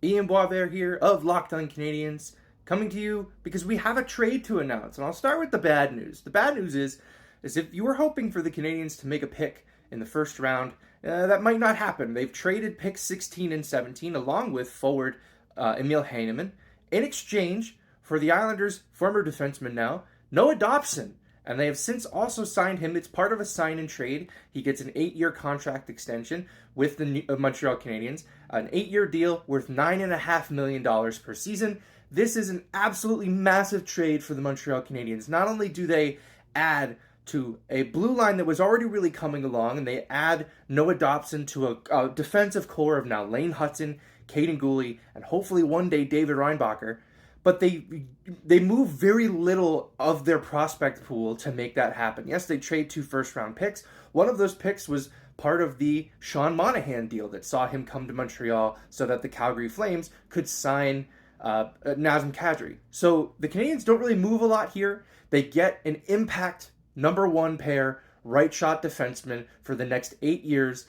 Ian Boisvert here of Locked On Canadians, coming to you because we have a trade to announce. And I'll start with the bad news. The bad news is if you were hoping for the Canadians to make a pick in the first round, that might not happen. They've traded picks 16 and 17 along with forward Emil Heineman in exchange for the Islanders' former defenseman now, Noah Dobson. And they have since also signed him. It's part of a sign and trade. He gets an 8-year contract extension with the Montreal Canadiens, an 8-year deal worth $9.5 million per season. This is an absolutely massive trade for the Montreal Canadiens. Not only do they add to a blue line that was already really coming along, and they add Noah Dobson to a defensive core of now Lane Hutson, Caden Gooley, and hopefully one day David Reinbacher. But they move very little of their prospect pool to make that happen. Yes, they trade 2 first-round picks. One of those picks was part of the Sean Monahan deal that saw him come to Montreal so that the Calgary Flames could sign Nazem Kadri. So the Canadians don't really move a lot here. They get an impact number 1 pair right shot defenseman for the next 8 years.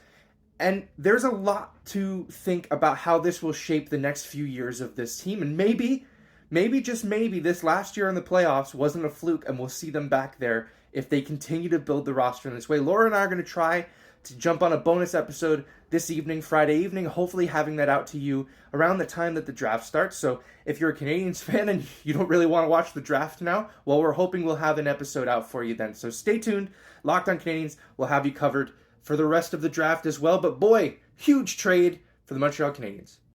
And there's a lot to think about how this will shape the next few years of this team. And maybe, just maybe, this last year in the playoffs wasn't a fluke and we'll see them back there if they continue to build the roster in this way. Laura and I are going to try to jump on a bonus episode this evening, Friday evening, hopefully having that out to you around the time that the draft starts. So if you're a Canadiens fan and you don't really want to watch the draft now, well, we're hoping we'll have an episode out for you then. So stay tuned. Locked On Canadiens will have you covered for the rest of the draft as well. But boy, huge trade for the Montreal Canadiens.